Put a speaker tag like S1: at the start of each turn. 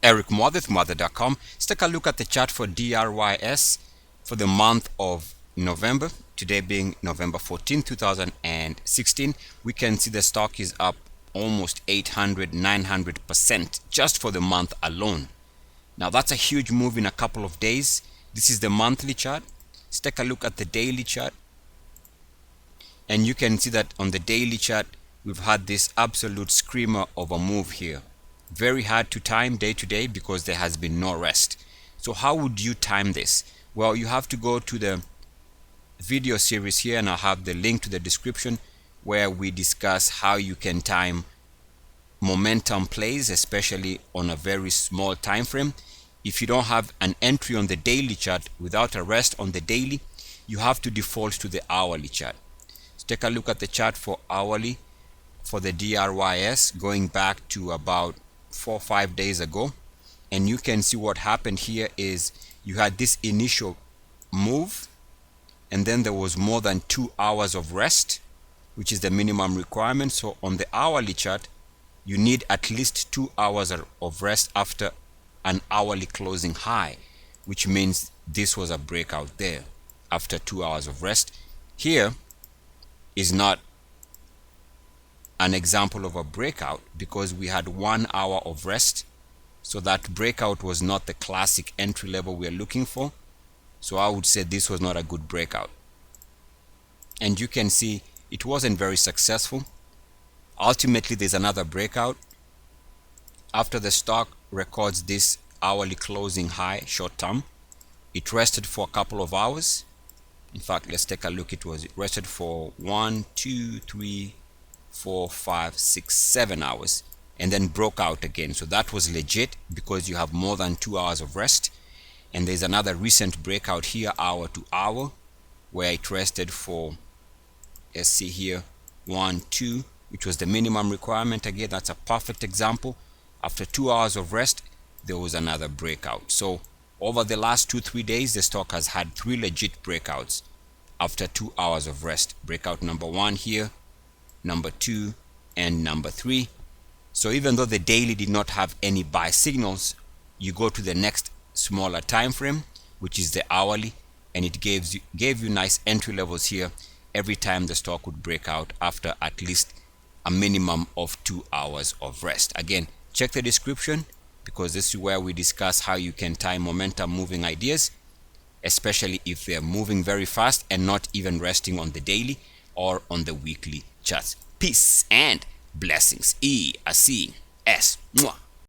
S1: Eric Mother, mother.com. Let's take a look at the chart for DRYS for the month of November. Today being November 14, 2016. We can see the stock is up almost 800-900% just for the month alone. Now that's a huge move in a couple of days. This is the monthly chart. Let's take a look at the daily chart. And you can see that on the daily chart, we've had this absolute screamer of a move here. Very hard to time day to day because there has been no rest. So how would you time this? Well, you have to go to the video series here, and I'll have the link to the description where we discuss how you can time momentum plays, especially on a very small time frame. If you don't have an entry on the daily chart without a rest on the daily, you have to default to the hourly chart. Let's take a look at the chart for hourly for the DRYS going back to about 4 or 5 days ago, and you can see what happened here is you had this initial move, and then there was more than 2 hours of rest, which is the minimum requirement. So on the hourly chart, you need at least 2 hours of rest after an hourly closing high, which means this was a breakout there after 2 hours of rest. Here is not an example of a breakout because we had 1 hour of rest. So that breakout was not the classic entry level we are looking for. So I would say this was not a good breakout. And you can see it wasn't very successful. Ultimately, there's another breakout. After the stock records this hourly closing high short term, it rested for a couple of hours. In fact, let's take a look. It rested for 1, 2, 3, 4, 5, 6, 7 hours and then broke out again. So that was legit because you have more than 2 hours of rest. And there's another recent breakout here, hour to hour, where it rested for, let's see here, 1, 2, which was the minimum requirement. Again, that's a perfect example. After 2 hours of rest, there was another breakout. So over the last 2-3 days, the stock has had 3 legit breakouts after 2 hours of rest. Breakout number 1 here, number 2, and number 3. So even though the daily did not have any buy signals, you go to the next smaller time frame, which is the hourly, and it gave you nice entry levels here every time the stock would break out after at least a minimum of 2 hours of rest. Again, check the description because this is where we discuss how you can time momentum moving ideas, especially if they're moving very fast and not even resting on the daily or on the weekly charts. Peace and blessings. E-A-C-S.